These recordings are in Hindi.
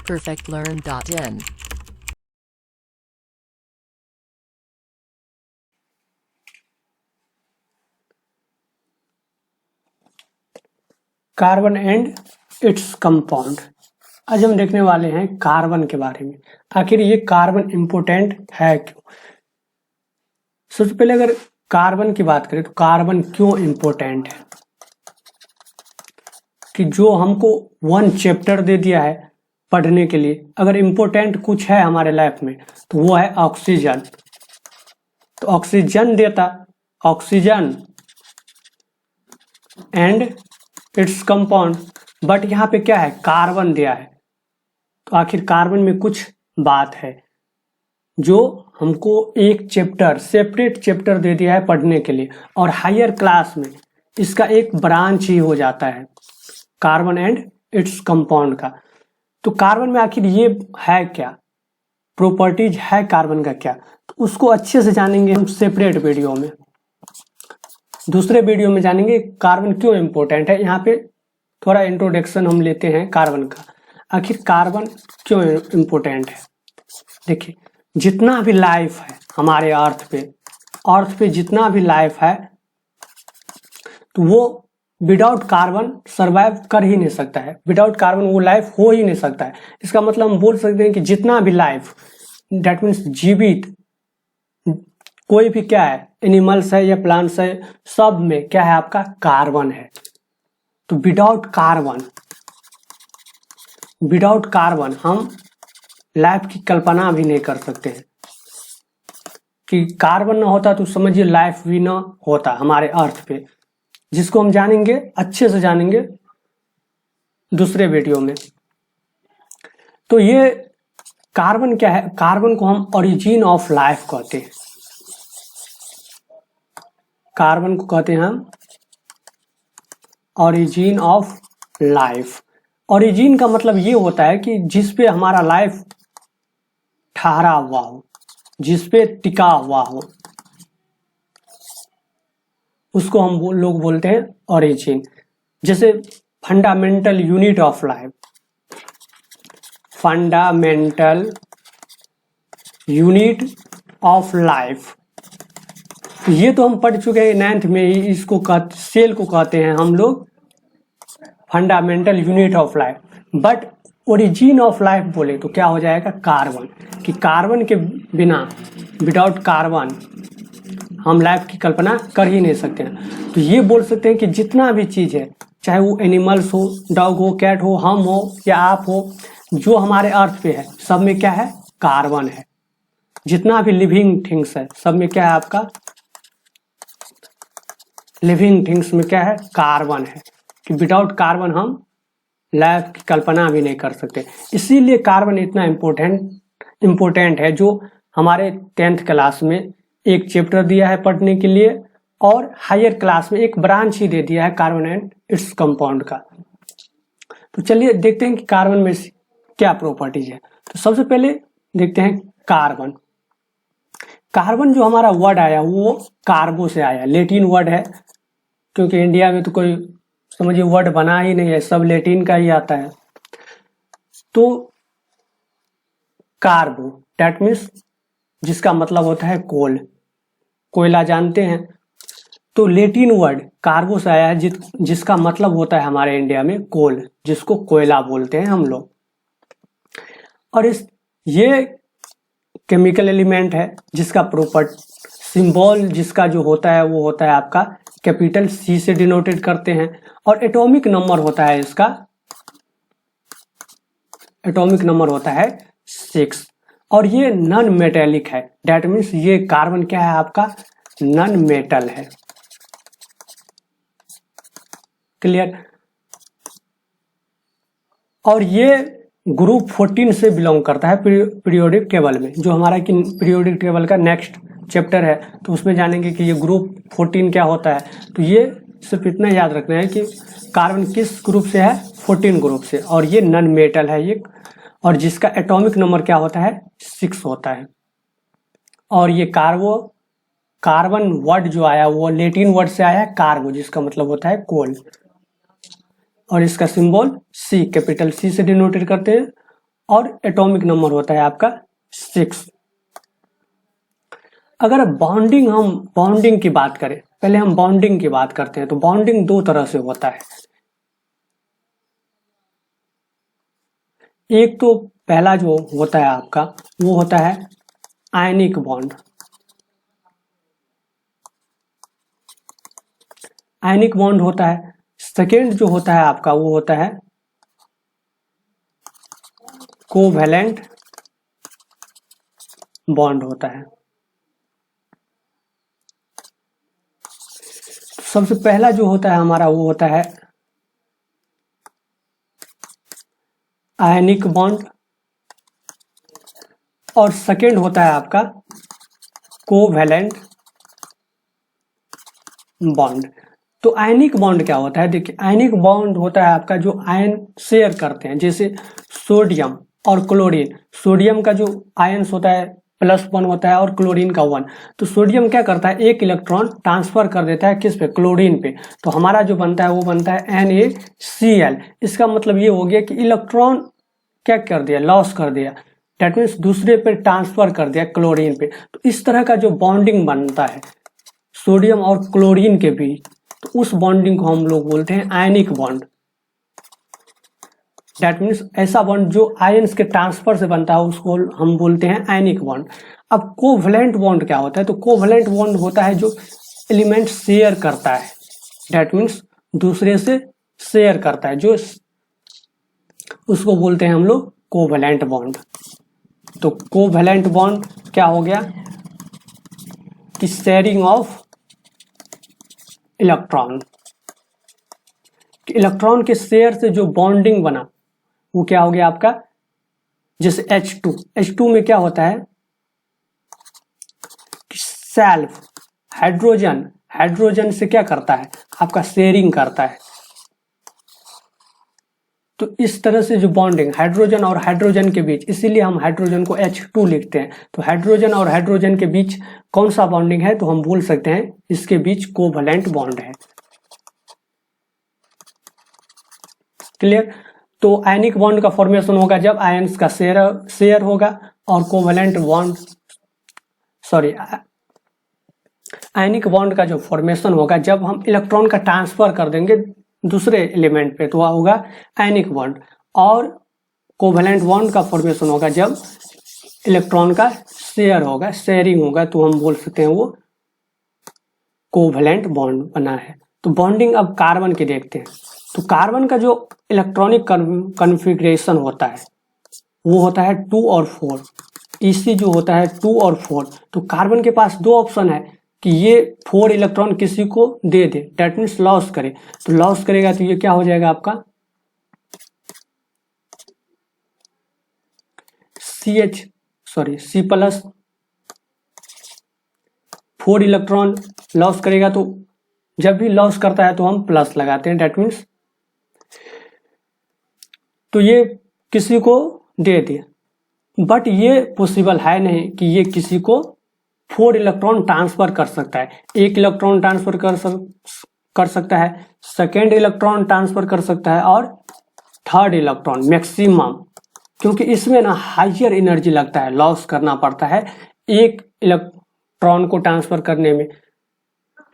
perfectlearn.in। Carbon and its compound. आज हम देखने वाले हैं कार्बन के बारे में। आखिर ये कार्बन इम्पोर्टेंट है क्यों? सबसे पहले अगर कार्बन की बात करें तो कार्बन क्यों इम्पोर्टेंट है, कि जो हमको 1 चैप्टर दे दिया है पढ़ने के लिए, अगर इम्पोर्टेंट कुछ है हमारे लाइफ में तो वो है ऑक्सीजन। तो ऑक्सीजन देता, oxygen and its compound, but यहाँ पे क्या है, कार्बन दिया है। तो आखिर कार्बन में कुछ बात है जो हमको एक चैप्टर, सेपरेट चैप्टर दे दिया है पढ़ने के लिए, और हायर क्लास में इसका एक ब्रांच ही हो जाता है कार्बन एंड इट्स कंपाउंड का। तो कार्बन में आखिर ये है क्या, प्रॉपर्टीज है कार्बन का क्या, तो उसको अच्छे से जानेंगे हम सेपरेट वीडियो में। दूसरे वीडियो में जानेंगे कार्बन क्यों इम्पोर्टेंट है। यहाँ पे थोड़ा इंट्रोडक्शन हम लेते हैं कार्बन का। आखिर कार्बन क्यों इम्पोर्टेंट है? देखिए, जितना भी लाइफ है हमारे अर्थ पे जितना भी लाइफ है तो वो विदाउट कार्बन सरवाइव कर ही नहीं सकता है। विदाउट कार्बन वो लाइफ हो ही नहीं सकता है। इसका मतलब हम बोल सकते हैं कि जितना भी लाइफ, दैट मीन्स जीवित कोई भी क्या है, एनिमल्स है या प्लांट्स है, सब में क्या है, आपका कार्बन है। तो विदाउट कार्बन हम लाइफ की कल्पना भी नहीं कर सकते हैं। कि कार्बन ना होता तो समझिए लाइफ भी ना होता हमारे अर्थ पे, जिसको हम जानेंगे, अच्छे से जानेंगे दूसरे वीडियो में। तो ये कार्बन क्या है, कार्बन को हम ओरिजिन ऑफ लाइफ कहते हैं। कार्बन को कहते हैं हम ओरिजिन ऑफ लाइफ। ओरिजिन का मतलब ये होता है कि जिस पे हमारा लाइफ ठहरा हुआ हो, जिस पे टिका हुआ हो, उसको हम लोग बोलते हैं ओरिजिन। जैसे fundamental unit of life, fundamental unit of life, ये तो हम पढ़ चुके हैं 9th में ही। इसको सेल को कहते हैं हम लोग fundamental unit of life. But origin of life बोले तो क्या हो जाएगा, कार्बन। कि कार्बन के बिना, विदाउट कार्बन हम लाइफ की कल्पना कर ही नहीं सकते हैं। तो ये बोल सकते हैं कि जितना भी चीज है, चाहे वो एनिमल्स हो, डॉग हो, कैट हो, हम हो या आप हो, जो हमारे अर्थ पे है, सब में क्या है, कार्बन है। जितना भी लिविंग थिंग्स है, सब में क्या है, आपका लिविंग थिंग्स में क्या है, कार्बन है। कि विदाउट कार्बन हम लाइफ की कल्पना भी नहीं कर सकते। इसीलिए कार्बन इतना इम्पोर्टेंट है, जो हमारे 10th क्लास में एक चैप्टर दिया है पढ़ने के लिए, और हायर क्लास में एक ब्रांच ही दे दिया है कार्बन एंड इट्स कंपाउंड का। तो चलिए देखते हैं कि कार्बन में क्या प्रॉपर्टीज है। तो सबसे पहले देखते हैं कार्बन। कार्बन जो हमारा वर्ड आया वो कार्बो से आया, लेटिन वर्ड है, क्योंकि इंडिया में तो कोई समझिए वर्ड बना ही नहीं है, सब लेटिन का ही आता है। तो कार्बो दैट मीन्स जिसका मतलब होता है कोल, कोयला जानते हैं। तो लेटिन वर्ड कार्बो से आया है, जिसका मतलब होता है हमारे इंडिया में कोल, जिसको कोयला बोलते हैं हम लोग। और ये केमिकल एलिमेंट है, जिसका प्रॉपर्टी सिंबल जिसका जो होता है वो होता है आपका कैपिटल C से डिनोटेड करते हैं। और एटॉमिक नंबर होता है इसका, एटॉमिक नंबर होता है 6। और ये नॉन मेटेलिक है, दैट मीन्स ये कार्बन क्या है, आपका नॉन मेटल है। क्लियर? और ये ग्रुप 14 से बिलोंग करता है पीरियोडिक टेबल में। जो हमारा कि पीरियोडिक टेबल का नेक्स्ट चैप्टर है, तो उसमें जानेंगे कि ये ग्रुप 14 क्या होता है। तो ये सिर्फ इतना याद रखना है कि कार्बन किस ग्रुप से है, 14 ग्रुप से, और ये नॉन मेटल है ये, और जिसका एटॉमिक नंबर क्या होता है, 6 होता है। और ये कार्बन वर्ड जो आया वो लेटिन वर्ड से आया है कार्बो, जिसका मतलब होता है कोल, और इसका सिंबल C, कैपिटल C से डिनोटेड करते हैं। और एटॉमिक नंबर होता है आपका 6। अगर हम बॉन्डिंग की बात करें, पहले हम बॉन्डिंग की बात करते हैं, तो बॉन्डिंग दो तरह से होता है। एक तो पहला जो होता है आपका वो होता है आयनिक बॉन्ड। आयनिक बॉन्ड होता है। सेकेंड जो होता है आपका वो होता है कोवैलेंट बॉन्ड होता है। सबसे पहला जो होता है हमारा वो होता है आयनिक बॉन्ड और सेकेंड होता है आपका कोवैलेंट बॉन्ड। तो आयनिक बॉन्ड क्या होता है? देखिए, आयनिक बॉन्ड होता है आपका जो आयन शेयर करते हैं, जैसे सोडियम और क्लोरीन। सोडियम का जो आयन्स होता है +1 होता है और क्लोरीन का 1। तो सोडियम क्या करता है, एक इलेक्ट्रॉन ट्रांसफर कर देता है किस पे, क्लोरीन पे। तो हमारा जो बनता है वो बनता है NaCl। इसका मतलब ये हो गया कि इलेक्ट्रॉन क्या कर दिया, लॉस कर दिया। डेट मीन्स दूसरे पे ट्रांसफर कर दिया, क्लोरीन पे। तो इस तरह का जो बॉन्डिंग बनता है सोडियम और क्लोरीन के बीच, तो उस बॉन्डिंग को हम लोग बोलते हैं आयनिक बॉन्ड। दैट मीन्स ऐसा बॉन्ड जो आयंस के ट्रांसफर से बनता है उसको हम बोलते हैं आयनिक बॉन्ड। अब कोवैलेंट बॉन्ड क्या होता है? तो कोवैलेंट बॉन्ड होता है जो एलिमेंट शेयर करता है, दैट मीन्स दूसरे से शेयर करता है, जो उसको बोलते हैं हम लोग कोवैलेंट बॉन्ड। तो कोवैलेंट बॉन्ड क्या हो गया कि शेयरिंग ऑफ इलेक्ट्रॉन। इलेक्ट्रॉन के शेयर से जो बॉन्डिंग बना वो क्या हो गया आपका, जैसे H2 में क्या होता है, सेल्फ हाइड्रोजन से क्या करता है आपका, शेयरिंग करता है। तो इस तरह से जो बॉन्डिंग हाइड्रोजन और हाइड्रोजन के बीच, इसीलिए हम हाइड्रोजन को H2 लिखते हैं। तो हाइड्रोजन और हाइड्रोजन के बीच कौन सा बॉन्डिंग है, तो हम बोल सकते हैं इसके बीच कोवैलेंट बॉन्ड है। क्लियर? तो आयनिक बॉन्ड का फॉर्मेशन होगा जब आयंस का शेयर होगा, और कोवैलेंट बॉन्ड आयनिक बॉन्ड का जो फॉर्मेशन होगा जब हम इलेक्ट्रॉन का ट्रांसफर कर देंगे दूसरे एलिमेंट पे, तो वह होगा आयनिक बॉन्ड। और कोवैलेंट बॉन्ड का फॉर्मेशन होगा जब इलेक्ट्रॉन का शेयर होगा, शेयरिंग होगा, तो हम बोल सकते हैं वो कोवैलेंट बॉन्ड बना है। तो बॉन्डिंग अब कार्बन की देखते हैं। तो कार्बन का जो इलेक्ट्रॉनिक कॉन्फ़िगरेशन होता है वो होता है 2 और 4। EC जो होता है 2 और 4। तो कार्बन के पास दो ऑप्शन है कि ये 4 इलेक्ट्रॉन किसी को दे दे, डेट मीन्स लॉस करे। तो लॉस करेगा तो ये क्या हो जाएगा आपका C+। 4 इलेक्ट्रॉन लॉस करेगा, तो जब भी लॉस करता है तो हम प्लस लगाते हैं, डेट मीन्स तो ये किसी को दे दिया। बट ये पॉसिबल है नहीं कि ये किसी को 4 इलेक्ट्रॉन ट्रांसफर कर सकता है। एक इलेक्ट्रॉन ट्रांसफर कर सकता है, सेकेंड इलेक्ट्रॉन ट्रांसफर कर सकता है, और थर्ड इलेक्ट्रॉन मैक्सिमम, क्योंकि इसमें ना हाइयर एनर्जी लगता है, लॉस करना पड़ता है एक इलेक्ट्रॉन को ट्रांसफर करने में।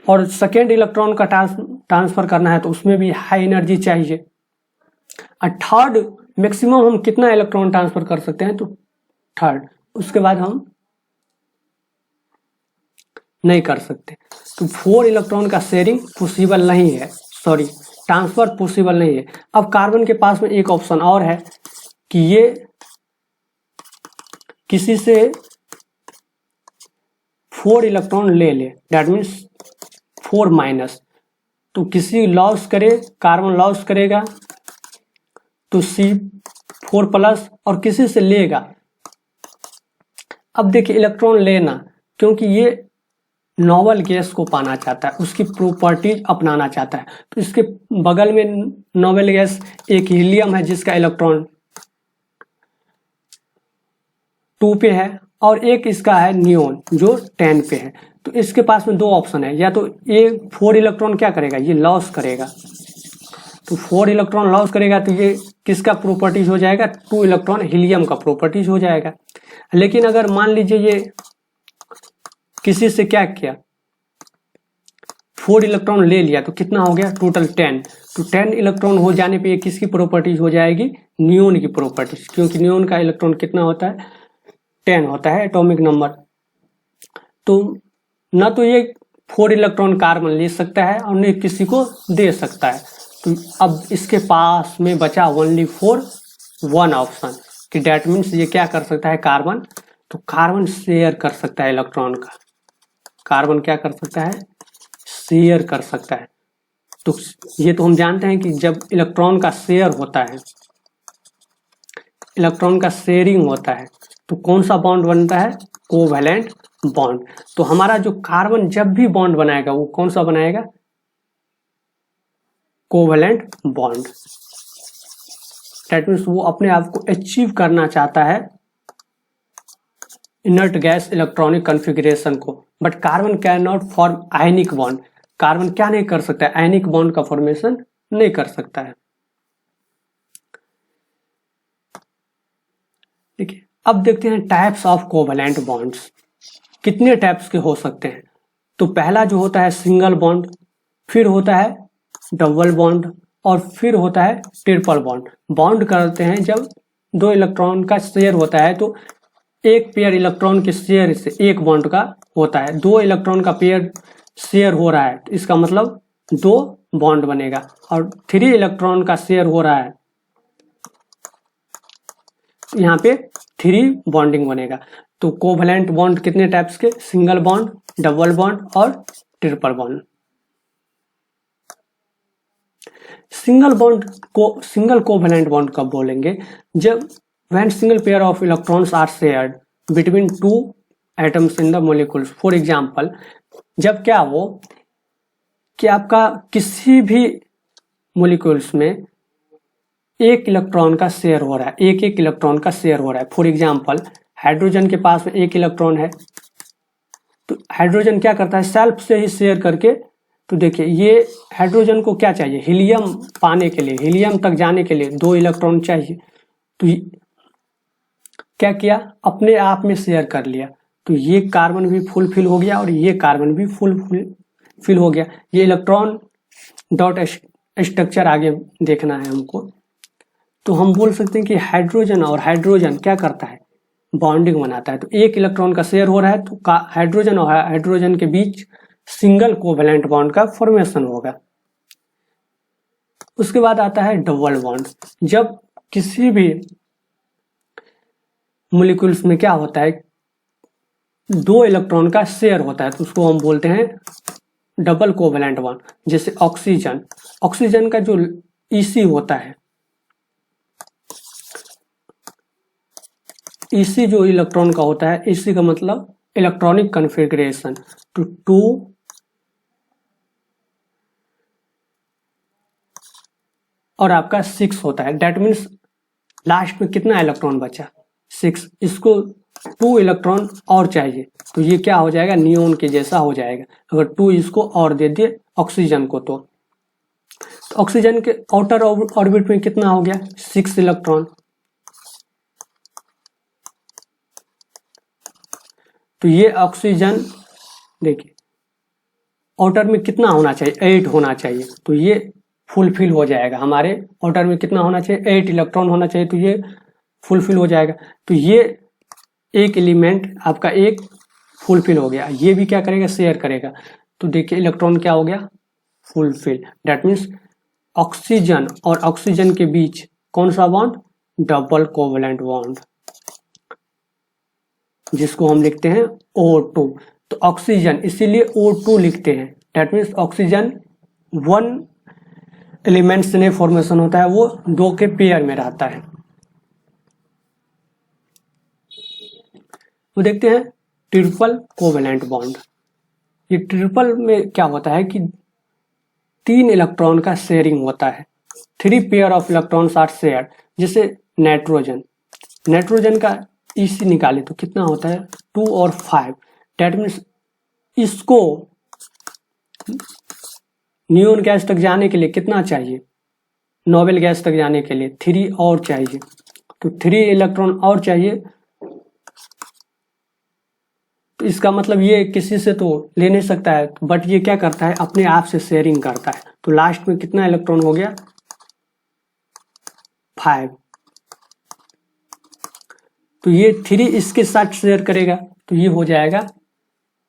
और सेकेंड इलेक्ट्रॉन का ट्रांसफर करना है तो उसमें भी हाई एनर्जी चाहिए। और थर्ड मैक्सिमम हम कितना इलेक्ट्रॉन ट्रांसफर कर सकते हैं, तो थर्ड, उसके बाद हम नहीं कर सकते। तो 4 इलेक्ट्रॉन का शेयरिंग पॉसिबल नहीं है, ट्रांसफर पॉसिबल नहीं है। अब कार्बन के पास में एक ऑप्शन और है कि ये किसी से 4 इलेक्ट्रॉन ले ले, दैट मीन्स 4-। तो किसी लॉस करे, कार्बन लॉस करेगा तो C4+, और किसी से लेगा। अब देखिए इलेक्ट्रॉन लेना, क्योंकि ये नोबल गैस को पाना चाहता है, उसकी प्रॉपर्टीज अपनाना चाहता है। तो इसके बगल में नोबल गैस एक हीलियम है जिसका इलेक्ट्रॉन 2 पे है, और एक इसका है नियोन जो 10 पे है। तो इसके पास में दो ऑप्शन है, या तो ये 4 इलेक्ट्रॉन क्या करेगा, ये लॉस करेगा। तो 4 इलेक्ट्रॉन लॉस करेगा तो ये किसका प्रॉपर्टीज हो जाएगा, 2 इलेक्ट्रॉन हीलियम का प्रॉपर्टीज हो जाएगा। लेकिन अगर मान लीजिए ये किसी से क्या किया, 4 इलेक्ट्रॉन ले लिया, तो कितना हो गया टोटल 10। तो 10 इलेक्ट्रॉन हो जाने पे ये किसकी प्रॉपर्टीज हो जाएगी, नियोन की प्रॉपर्टीज, क्योंकि नियोन का इलेक्ट्रॉन कितना होता है, 10 होता है एटॉमिक नंबर। तो ना तो ये 4 इलेक्ट्रॉन कार्बन ले सकता है और न किसी को दे सकता है। तो अब इसके पास में बचा ओनली 1 ऑप्शन कि डेट मीन्स ये क्या कर सकता है, कार्बन। तो कार्बन शेयर कर सकता है इलेक्ट्रॉन का, कार्बन क्या कर सकता है, शेयर कर सकता है। तो ये तो हम जानते हैं कि जब इलेक्ट्रॉन का शेयर होता है, इलेक्ट्रॉन का शेयरिंग होता है, तो कौन सा बॉन्ड बनता है, कोवैलेंट बॉन्ड। तो हमारा जो कार्बन जब भी बॉन्ड बनाएगा वो कौन सा बनाएगा, कोवैलेंट बॉन्ड। दैट मीन्स वो अपने आप को अचीव करना चाहता है इनर्ट गैस इलेक्ट्रॉनिक कॉन्फ़िगरेशन को, but carbon can not form ionic bond. Carbon क्या नहीं कर सकता है, आयनिक बॉन्ड का फॉर्मेशन नहीं कर सकता है। देखिए अब देखते हैं टाइप्स ऑफ कोवैलेंट बॉन्ड्स, कितने टाइप्स के हो सकते हैं। तो पहला जो होता है सिंगल बॉन्ड, फिर होता है डबल बॉन्ड और फिर होता है ट्रिपल बॉन्ड। बॉन्ड करते हैं जब 2 इलेक्ट्रॉन का शेयर होता है, तो एक पेयर इलेक्ट्रॉन के शेयर से एक बॉन्ड का होता है। 2 इलेक्ट्रॉन का पेयर शेयर हो रहा है तो इसका मतलब 2 बॉन्ड बनेगा, और 3 इलेक्ट्रॉन का शेयर हो रहा है यहाँ पे 3 बॉन्डिंग बनेगा। तो कोवैलेंट बॉन्ड कितने टाइप्स के, सिंगल बॉन्ड, डबल बॉन्ड और triple bond. Single covalent bond कब बोलेंगे, जब when single pair of electrons are shared between 2 atoms in the molecules. For example, जब क्या हो कि आपका किसी भी मॉलिक्यूल्स में एक इलेक्ट्रॉन का शेयर हो रहा है, एक इलेक्ट्रॉन का शेयर हो रहा है। फॉर एग्जांपल, हाइड्रोजन के पास में एक इलेक्ट्रॉन है, तो हाइड्रोजन क्या करता है, सेल्फ से ही शेयर करके। तो देखिए ये हाइड्रोजन को क्या चाहिए, हीलियम पाने के लिए, हीलियम तक जाने के लिए 2 इलेक्ट्रॉन चाहिए। तो क्या किया, अपने आप में शेयर कर लिया। तो ये कार्बन भी फुलफिल हो गया और ये कार्बन भी फुलफिल हो गया। ये इलेक्ट्रॉन डॉट स्ट्रक्चर आगे देखना है हमको। तो हम बोल सकते हैं कि हाइड्रोजन और हाइड्रोजन क्या करता है, बॉन्डिंग बनाता है। तो एक इलेक्ट्रॉन का शेयर हो रहा है तो हाइड्रोजन और हाइड्रोजन के बीच सिंगल कोवैलेंट बॉन्ड का फॉर्मेशन होगा। उसके बाद आता है डबल बॉन्ड। जब किसी भी मॉलिक्यूल्स में क्या होता है, 2 इलेक्ट्रॉन का शेयर होता है, तो उसको हम बोलते हैं डबल कोवैलेंट बॉन्ड। जैसे ऑक्सीजन का जो ईसी होता है, ईसी जो इलेक्ट्रॉन का होता है, ईसी का मतलब इलेक्ट्रॉनिक कॉन्फ़िगरेशन। तो 2 और आपका 6 होता है। दैट मीन्स लास्ट में कितना इलेक्ट्रॉन बचा, 6। इसको 2 इलेक्ट्रॉन और चाहिए, तो ये क्या हो जाएगा, नियोन के जैसा हो जाएगा। अगर 2 इसको और दे दिए ऑक्सीजन को, तो ऑक्सीजन के आउटर ऑर्बिट में कितना हो गया, 6 इलेक्ट्रॉन। तो ये ऑक्सीजन देखिए आउटर में कितना होना चाहिए, 8 होना चाहिए। तो ये फुलफिल हो जाएगा, हमारे आउटर में कितना होना चाहिए, 8 इलेक्ट्रॉन होना चाहिए। तो ये फुलफिल हो जाएगा। तो ये एक एलिमेंट आपका एक फुलफिल हो गया। ये भी क्या करेगा, शेयर करेगा। तो देखिए इलेक्ट्रॉन क्या हो गया, फुलफिल। दैट मीन्स ऑक्सीजन और ऑक्सीजन के बीच कौन सा बॉन्ड, डबल कोवैलेंट बॉन्ड, जिसको हम लिखते हैं O2। तो ऑक्सीजन इसीलिए O2 लिखते हैं। दैट मीन्स ऑक्सीजन 1 एलिमेंट से नहीं फॉर्मेशन होता है, वो 2 के पेयर में रहता है। तो देखते हैं ट्रिपल कोवैलेंट बॉन्ड। ये ट्रिपल में क्या होता है कि 3 इलेक्ट्रॉन का शेयरिंग होता है, 3 pair of electrons are shared. जैसे नाइट्रोजन का ईसी निकाले तो कितना होता है, 2 और 5। दैट मीन्स इसको नियोन गैस तक जाने के लिए कितना चाहिए, नोबल गैस तक जाने के लिए 3 और चाहिए, तो 3 इलेक्ट्रॉन और चाहिए। तो इसका मतलब ये किसी से तो ले नहीं सकता है, बट ये क्या करता है, अपने आप से शेयरिंग करता है। तो लास्ट में कितना इलेक्ट्रॉन हो गया, 5। तो ये 3 इसके साथ शेयर करेगा, तो ये हो जाएगा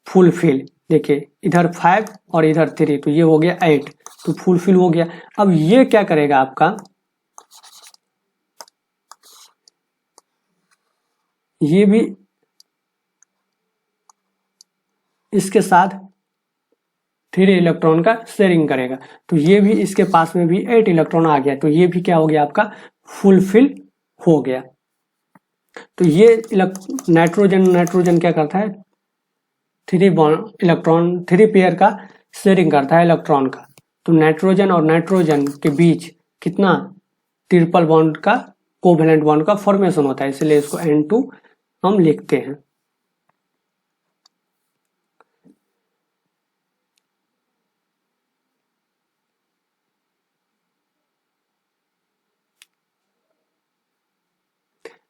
फुलफिल। देखिए इधर 5 और इधर 3, तो ये हो गया 8, तो फुलफिल हो गया। अब ये क्या करेगा आपका, ये भी इसके साथ 3 इलेक्ट्रॉन का शेयरिंग करेगा, तो ये भी इसके पास में भी 8 इलेक्ट्रॉन आ गया, तो ये भी क्या हो गया आपका, फुलफिल हो गया। तो ये नाइट्रोजन क्या करता है, 3 पेयर का शेयरिंग करता है इलेक्ट्रॉन का। तो नाइट्रोजन और नाइट्रोजन के बीच कितना, ट्रिपल बॉन्ड का, कोवेलेंट बॉन्ड का फॉर्मेशन होता है, इसलिए इसको N2 हम लिखते हैं।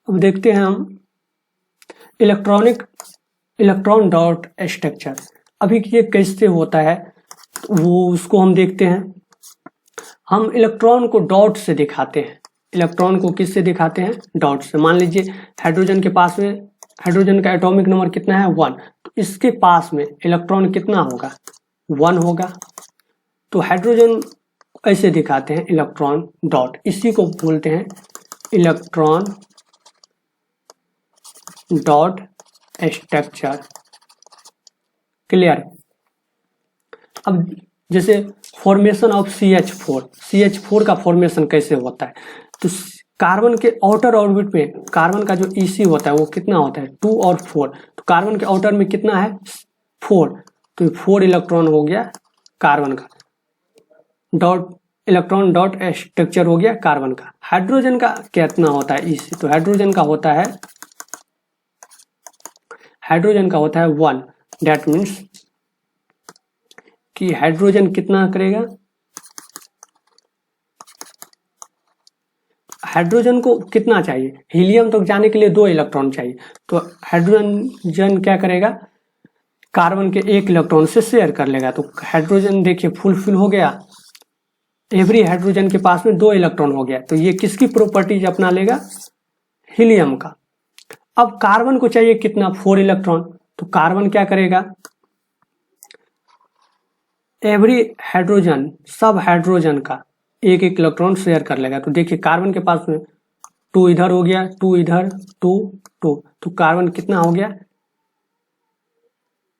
अब देखते हैं हम इलेक्ट्रॉन डॉट स्ट्रक्चर। अभी ये कैसे होता है वो उसको हम देखते हैं। हम इलेक्ट्रॉन को डॉट से दिखाते हैं। इलेक्ट्रॉन को किससे दिखाते हैं, डॉट से। मान लीजिए हाइड्रोजन के पास में, हाइड्रोजन का एटॉमिक नंबर कितना है, 1, तो इसके पास में इलेक्ट्रॉन कितना होगा, 1 होगा। तो हाइड्रोजन ऐसे दिखाते हैं, इलेक्ट्रॉन डॉट, इसी को बोलते हैं इलेक्ट्रॉन डॉट स्ट्रक्चर। क्लियर। अब जैसे फॉर्मेशन ऑफ CH4 का फॉर्मेशन कैसे होता है, तो कार्बन के आउटर ऑर्बिट में कार्बन का जो EC होता है वो कितना होता है, 2 और 4। तो कार्बन के आउटर में कितना है, 4, तो 4 इलेक्ट्रॉन हो गया कार्बन का। इलेक्ट्रॉन डॉट स्ट्रक्चर हो गया कार्बन का। हाइड्रोजन का कितना होता है EC, तो हाइड्रोजन का होता है 1। दैट मीन्स कि हाइड्रोजन कितना करेगा, हाइड्रोजन को कितना चाहिए, हीलियम तक जाने के लिए 2 इलेक्ट्रॉन चाहिए। तो हाइड्रोजन क्या करेगा, कार्बन के 1 इलेक्ट्रॉन से शेयर कर लेगा। तो हाइड्रोजन देखिए फुलफिल हो गया। एवरी हाइड्रोजन के पास में 2 इलेक्ट्रॉन हो गया, तो ये किसकी प्रॉपर्टीज अपना लेगा, हीलियम का। अब कार्बन को चाहिए कितना, 4 इलेक्ट्रॉन। तो कार्बन क्या करेगा, एवरी हाइड्रोजन, सब हाइड्रोजन का 1 इलेक्ट्रॉन शेयर कर लेगा। तो देखिए कार्बन के पास में 2 इधर हो गया, 2 इधर, 2, 2, तो कार्बन कितना हो गया,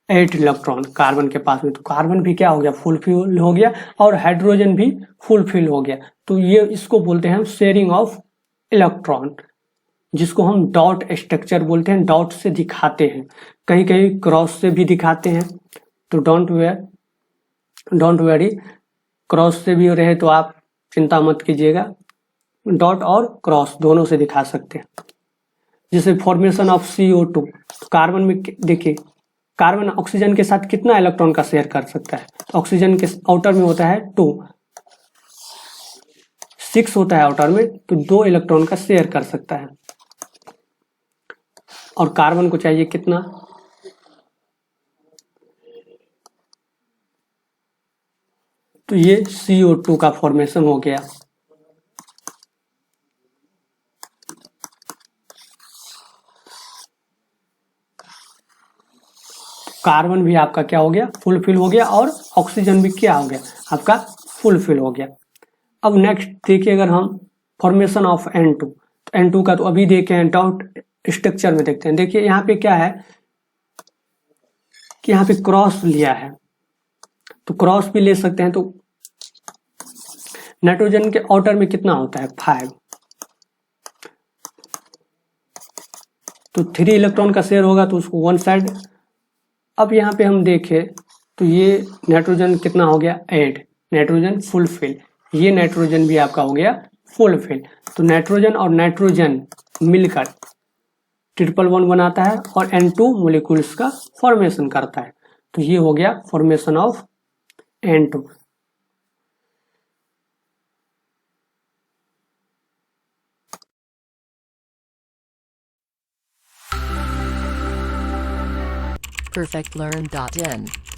8 इलेक्ट्रॉन कार्बन के पास में। तो कार्बन भी क्या हो गया, फुलफिल हो गया, और हाइड्रोजन भी फुलफिल हो गया। तो ये इसको बोलते हैं शेयरिंग ऑफ इलेक्ट्रॉन, जिसको हम डॉट स्ट्रक्चर बोलते हैं, डॉट से दिखाते हैं। कहीं कहीं क्रॉस से भी दिखाते हैं, तो डोंट वेरी, क्रॉस से भी रहे तो आप चिंता मत कीजिएगा, डॉट और क्रॉस दोनों से दिखा सकते हैं। जैसे फॉर्मेशन ऑफ CO2, तो कार्बन में देखिए, कार्बन ऑक्सीजन के साथ कितना इलेक्ट्रॉन का शेयर कर सकता है, ऑक्सीजन के आउटर में होता है 2, 6 होता है आउटर में, तो 2 इलेक्ट्रॉन का शेयर कर सकता है। और कार्बन को चाहिए कितना, तो ये CO2 का फॉर्मेशन हो गया। कार्बन भी आपका क्या हो गया, फुलफिल हो गया, और ऑक्सीजन भी क्या हो गया आपका, फुलफिल हो गया। अब नेक्स्ट देखिए, अगर हम फॉर्मेशन ऑफ N2, तो N2 का तो अभी देखे हैं, डॉट स्ट्रक्चर में देखते हैं। देखिए यहाँ पे क्या है कि यहाँ पे क्रॉस लिया है, तो क्रॉस भी ले सकते हैं। तो नाइट्रोजन के आउटर में कितना होता है, 5, तो 3 इलेक्ट्रॉन का शेयर होगा, तो उसको 1 साइड। अब यहाँ पे हम देखें तो ये नाइट्रोजन कितना हो गया, 8, नाइट्रोजन फुलफिल, ये नाइट्रोजन भी आपका हो गया फुलफिल। तो नाइट्रोजन और नाइट्रोजन मिलकर ट्रिपल बॉन्ड बनाता है और N2 मोलिक्यूल्स का फॉर्मेशन करता है। तो ये हो गया फॉर्मेशन ऑफ N2। perfectlearn.in